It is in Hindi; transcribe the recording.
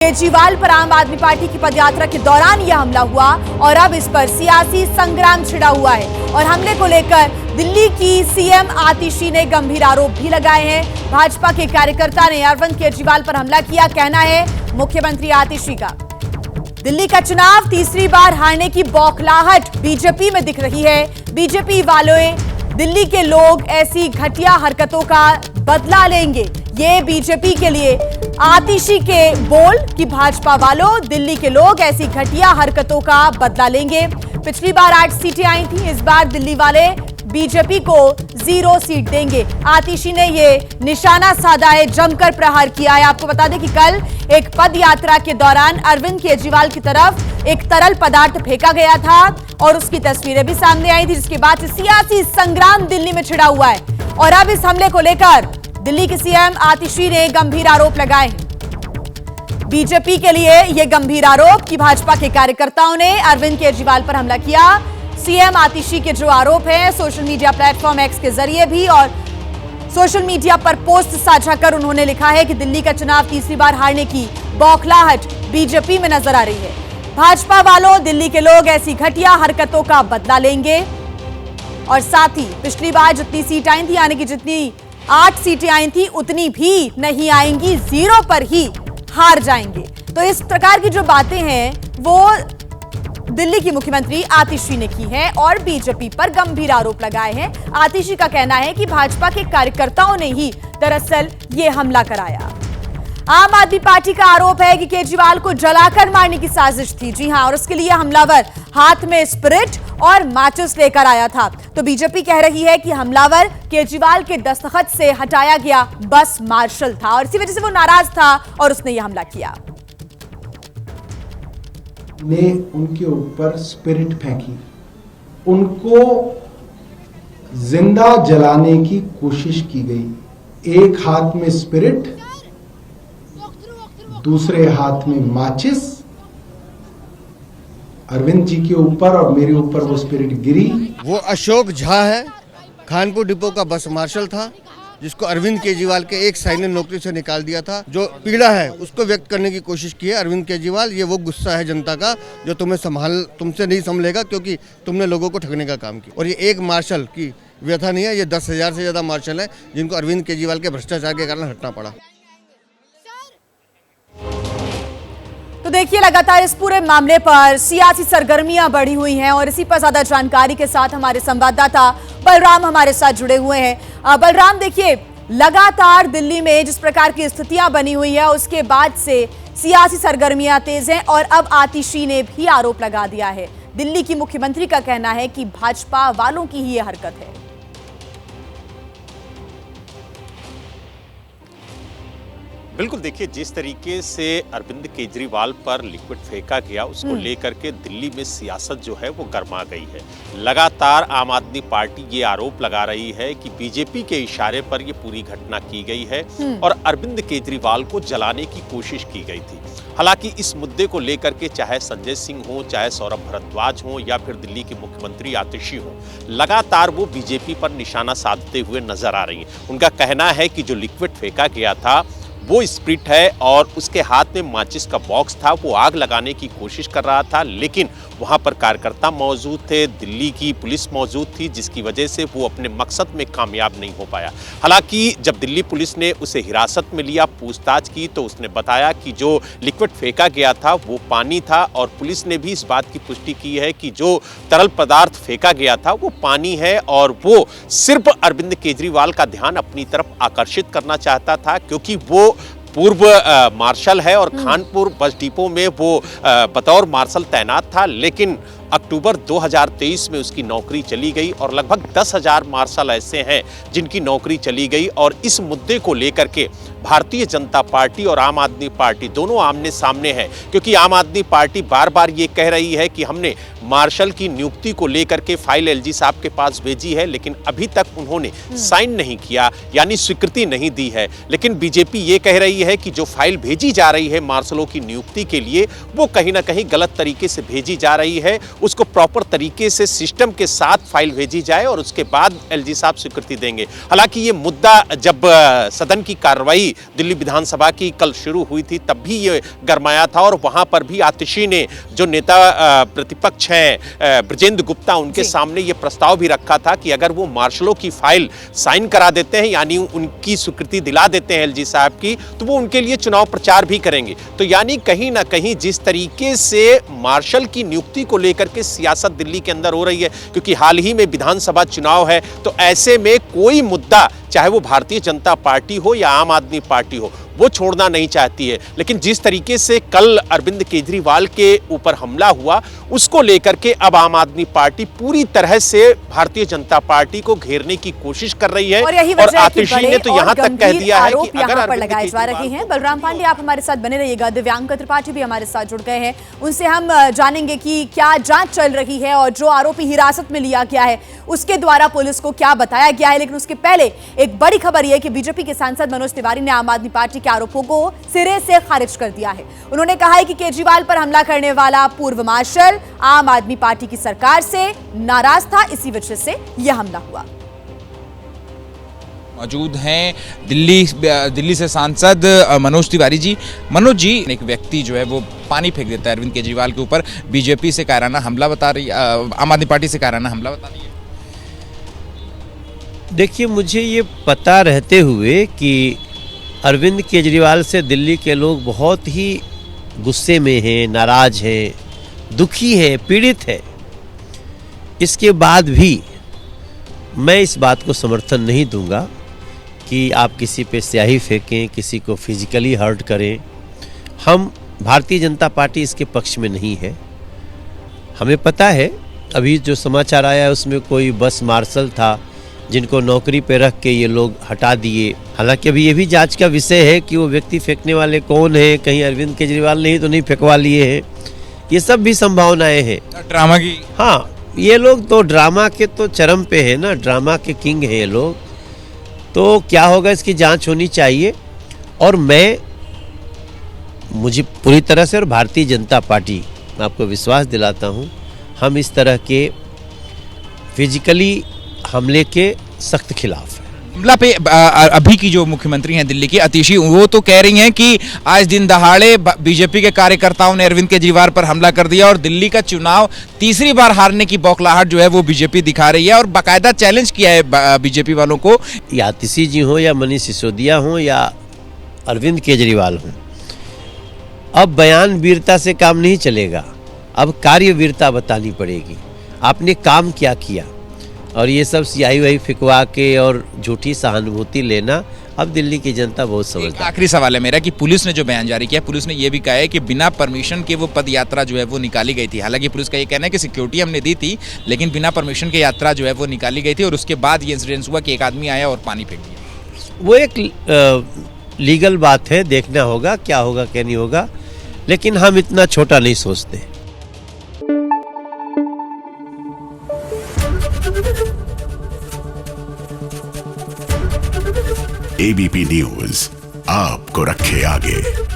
केजरीवाल पर आम आदमी पार्टी की पदयात्रा के दौरान यह हमला हुआ और अब इस पर सियासी संग्राम छिड़ा हुआ है और हमले को लेकर दिल्ली की सीएम आतिशी ने गंभीर आरोप भी लगाए हैं। भाजपा के कार्यकर्ता ने अरविंद केजरीवाल पर हमला किया, कहना है मुख्यमंत्री आतिशी का। दिल्ली का चुनाव तीसरी बार हारने की बौखलाहट बीजेपी में दिख रही है। बीजेपी वालों दिल्ली के लोग ऐसी घटिया हरकतों का बदला लेंगे, ये बीजेपी के लिए आतिशी के बोल कि भाजपा वालों दिल्ली के लोग ऐसी घटिया हरकतों का बदला लेंगे। पिछली बार 8 सीटें आई थी, इस बार दिल्ली वाले बीजेपी को 0 सीट देंगे। आतिशी ने ये निशाना साधा है, जमकर प्रहार किया है। आपको बता दें कि कल एक पद यात्रा के दौरान अरविंद केजरीवाल की तरफ एक तरल पदार्थ फेंका गया था और उसकी तस्वीरें भी सामने आई थी, जिसके बाद से सियासी संग्राम दिल्ली में छिड़ा हुआ है और अब इस हमले को लेकर दिल्ली के सीएम आतिशी ने गंभीर आरोप लगाए हैं। बीजेपी के लिए यह गंभीर आरोप कि भाजपा के कार्यकर्ताओं ने अरविंद केजरीवाल पर हमला किया। सीएम आतिशी के जो आरोप हैं सोशल मीडिया प्लेटफॉर्म एक्स के जरिए भी और सोशल मीडिया पर पोस्ट साझा कर उन्होंने लिखा है कि दिल्ली का चुनाव तीसरी बार हारने की बौखलाहट बीजेपी में नजर आ रही है। भाजपा वालों दिल्ली के लोग ऐसी घटिया हरकतों का बदला लेंगे और साथ ही पिछली बार जितनी सीट आई थी, यानी कि जितनी 8 सीटें आई थी, उतनी भी नहीं आएंगी, 0 पर ही हार जाएंगे। तो इस प्रकार की जो बातें हैं वो दिल्ली की मुख्यमंत्री आतिशी ने की है और बीजेपी पर गंभीर आरोप लगाए हैं। आतिशी का कहना है कि भाजपा के कार्यकर्ताओं ने ही दरअसल ये हमला कराया। आम आदमी पार्टी का आरोप है कि केजरीवाल को जलाकर मारने की साजिश थी। जी हां, और उसके लिए हमलावर हाथ में स्पिरिट और माचिस लेकर आया था। तो बीजेपी कह रही है कि हमलावर केजरीवाल के दस्तखत से हटाया गया बस मार्शल था और इसी वजह से वो नाराज था और उसने यह हमला किया। ने उनके ऊपर स्पिरिट फेंकी, उनको जिंदा जलाने की कोशिश की गई। एक हाथ में स्पिरिट, दूसरे हाथ में माचिस। अरविंद जी के ऊपर और मेरे ऊपर वो स्पिरिट गिरी। वो अशोक झा है, कानपुर डिपो का बस मार्शल था, जिसको अरविंद केजरीवाल के एक साइने नौकरी से निकाल दिया था। जो पीड़ा है उसको व्यक्त करने की कोशिश की है अरविंद केजरीवाल। ये वो गुस्सा है जनता का जो तुमसे नहीं संभलेगा, क्योंकि तुमने लोगों को ठगने का काम किया। और ये एक मार्शल की व्यथा नहीं है, ये 10,000 से ज्यादा मार्शल है जिनको अरविंद केजरीवाल के भ्रष्टाचार के कारण हटना पड़ा। तो देखिए, लगातार इस पूरे मामले पर सियासी सरगर्मियां बढ़ी हुई हैं और इसी पर ज्यादा जानकारी के साथ हमारे संवाददाता बलराम हमारे साथ जुड़े हुए हैं। बलराम, देखिए, लगातार दिल्ली में जिस प्रकार की स्थितियां बनी हुई है उसके बाद से सियासी सरगर्मियां तेज हैं और अब आतिशी ने भी आरोप लगा दिया है। दिल्ली की मुख्यमंत्री का कहना है कि भाजपा वालों की ही यह हरकत है। बिल्कुल, देखिए, जिस तरीके से अरविंद केजरीवाल पर लिक्विड फेंका गया उसको लेकर के दिल्ली में सियासत जो है वो गर्मा गई है। लगातार आम आदमी पार्टी ये आरोप लगा रही है कि बीजेपी के इशारे पर ये पूरी घटना की गई है और अरविंद केजरीवाल को जलाने की कोशिश की गई थी। हालांकि इस मुद्दे को लेकर के चाहे संजय सिंह हो, चाहे सौरभ भारद्वाज हो या फिर दिल्ली की मुख्यमंत्री आतिशी हो, लगातार वो बीजेपी पर निशाना साधते हुए नजर आ रही हैं। उनका कहना है कि जो लिक्विड फेंका गया था वो स्प्रिट है और उसके हाथ में माचिस का बॉक्स था। वो आग लगाने की कोशिश कर रहा था, लेकिन वहां पर कार्यकर्ता मौजूद थे, दिल्ली की पुलिस मौजूद थी, जिसकी वजह से वो अपने मकसद में कामयाब नहीं हो पाया। हालांकि जब दिल्ली पुलिस ने उसे हिरासत में लिया, पूछताछ की, तो उसने बताया कि जो लिक्विड फेंका गया था वो पानी था और पुलिस ने भी इस बात की पुष्टि की है कि जो तरल पदार्थ फेंका गया था वो पानी है और वो सिर्फ अरविंद केजरीवाल का ध्यान अपनी तरफ आकर्षित करना चाहता था, क्योंकि वो पूर्व मार्शल है और कानपुर बस डिपो में वो बतौर मार्शल तैनात था। लेकिन अक्टूबर 2023 में उसकी नौकरी चली गई और लगभग 10,000 मार्शल ऐसे हैं जिनकी नौकरी चली गई। और इस मुद्दे को लेकर के भारतीय जनता पार्टी और आम आदमी पार्टी दोनों आमने सामने है, क्योंकि आम आदमी पार्टी बार बार ये कह रही है कि हमने मार्शल की नियुक्ति को लेकर के फाइल एलजी साहब के पास भेजी है, लेकिन अभी तक उन्होंने साइन नहीं किया, यानी स्वीकृति नहीं दी है। लेकिन बीजेपी ये कह रही है कि जो फाइल भेजी जा रही है मार्शलों की नियुक्ति के लिए वो कहीं ना कहीं गलत तरीके से भेजी जा रही है। उसको प्रॉपर तरीके से सिस्टम के साथ फाइल भेजी जाए और उसके बाद एलजी साहब स्वीकृति देंगे। हालांकि ये मुद्दा जब सदन की कार्रवाई दिल्ली विधानसभा की कल शुरू हुई थी तब भी ये गरमाया था और वहां पर भी आतिशी ने, जो नेता प्रतिपक्ष हैं ब्रजेंद्र गुप्ता, उनके सामने ये प्रस्ताव भी रखा था कि अगर वो मार्शलों की फाइल साइन करा देते हैं, यानी उनकी स्वीकृति दिला देते हैं एलजी साहब की, तो वो उनके लिए चुनाव प्रचार भी करेंगे। तो यानी कहीं ना कहीं जिस तरीके से मार्शल की नियुक्ति को लेकर के सियासत दिल्ली के अंदर हो रही है, क्योंकि हाल ही में विधानसभा चुनाव है, तो ऐसे में कोई मुद्दा, चाहे वो भारतीय जनता पार्टी हो या आम आदमी पार्टी हो, वो छोड़ना नहीं चाहती है। लेकिन जिस तरीके से कल अरविंद केजरीवाल के ऊपर हमला हुआ, उसको लेकर के अब आम आदमी पार्टी पूरी तरह से भारतीय जनता पार्टी को घेरने की कोशिश कर रही है। और आतिशी ने तो यहाँ तक कह दिया है कि अगर पर लगाए जा रहे हैं। बलराम पांडे, आप हमारे साथ बने रहिएगा। दिव्यांग त्रिपाठी भी हमारे साथ जुड़ गए हैं, उनसे हम जानेंगे कि क्या जांच चल रही है और जो आरोपी हिरासत में लिया गया है उसके द्वारा पुलिस को क्या बताया गया है। लेकिन उसके पहले एक बड़ी खबर यह कि बीजेपी के सांसद मनोज तिवारी ने आम आदमी पार्टी के आरोपों को सिरे से खारिज कर दिया है। उन्होंने कहा है कि केजरीवाल पर हमला करने वाला पूर्व मार्शल आम आदमी पार्टी की सरकार से नाराज था, इसी वजह से यह हमला हुआ। मौजूद हैं दिल्ली से सांसद मनोज तिवारी जी। मनोज जी, एक व्यक्ति जो है वो पानी फेंक देता है अरविंद केजरीवाल के ऊपर, बीजेपी से कायराना हमला बता रही, आम आदमी पार्टी से कायराना हमला बता रही है। देखिए, मुझे ये पता रहते हुए कि अरविंद केजरीवाल से दिल्ली के लोग बहुत ही गुस्से में हैं, नाराज हैं, दुखी हैं, पीड़ित हैं, इसके बाद भी मैं इस बात को समर्थन नहीं दूंगा कि आप किसी पे स्याही फेंकें, किसी को फिजिकली हर्ट करें। हम भारतीय जनता पार्टी इसके पक्ष में नहीं है। हमें पता है अभी जो समाचार आया है उसमें कोई बस मार्शल था जिनको नौकरी पे रख के ये लोग हटा दिए। हालांकि अभी ये भी जांच का विषय है कि वो व्यक्ति फेंकने वाले कौन है, कहीं अरविंद केजरीवाल ने ही तो नहीं फेंकवा लिए हैं। ये सब भी संभावनाएं हैं ड्रामा की। हाँ, ये लोग तो ड्रामा के तो चरम पे है ना, ड्रामा के किंग हैं ये लोग। तो क्या होगा, इसकी जांच होनी चाहिए। और मुझे पूरी तरह से और भारतीय जनता पार्टी, मैं आपको विश्वास दिलाता हूँ, हम इस तरह के फिजिकली हमले के सख्त खिलाफ है। हमला पे अभी की जो मुख्यमंत्री हैं दिल्ली की आतिशी, वो तो कह रही हैं कि आज दिन दहाड़े बीजेपी के कार्यकर्ताओं ने अरविंद केजरीवाल पर हमला कर दिया और दिल्ली का चुनाव तीसरी बार हारने की बौखलाहट जो है वो बीजेपी दिखा रही है और बाकायदा चैलेंज किया है बीजेपी वालों को। या आतिशी जी हो या मनीष सिसोदिया हो या अरविंद केजरीवाल हो, अब बयान वीरता से काम नहीं चलेगा, अब कार्य वीरता बतानी पड़ेगी। आपने काम क्या किया, और ये सब स्याही वही फिकवा के और झूठी सहानुभूति लेना अब दिल्ली की जनता बहुत समझदार। आखिरी सवाल है मेरा कि पुलिस ने जो बयान जारी किया, पुलिस ने ये भी कहा है कि बिना परमिशन के वो पद यात्रा जो है वो निकाली गई थी। हालांकि पुलिस का ये कहना है कि सिक्योरिटी हमने दी थी, लेकिन बिना परमिशन के यात्रा जो है वो निकाली गई थी और उसके बाद ये इंसिडेंस हुआ कि एक आदमी आया और पानी फेंक दिया। वो एक लीगल बात है, देखना होगा क्या होगा क्या नहीं होगा, लेकिन हम इतना छोटा नहीं सोचते। एबीपी न्यूज आपको रखे आगे।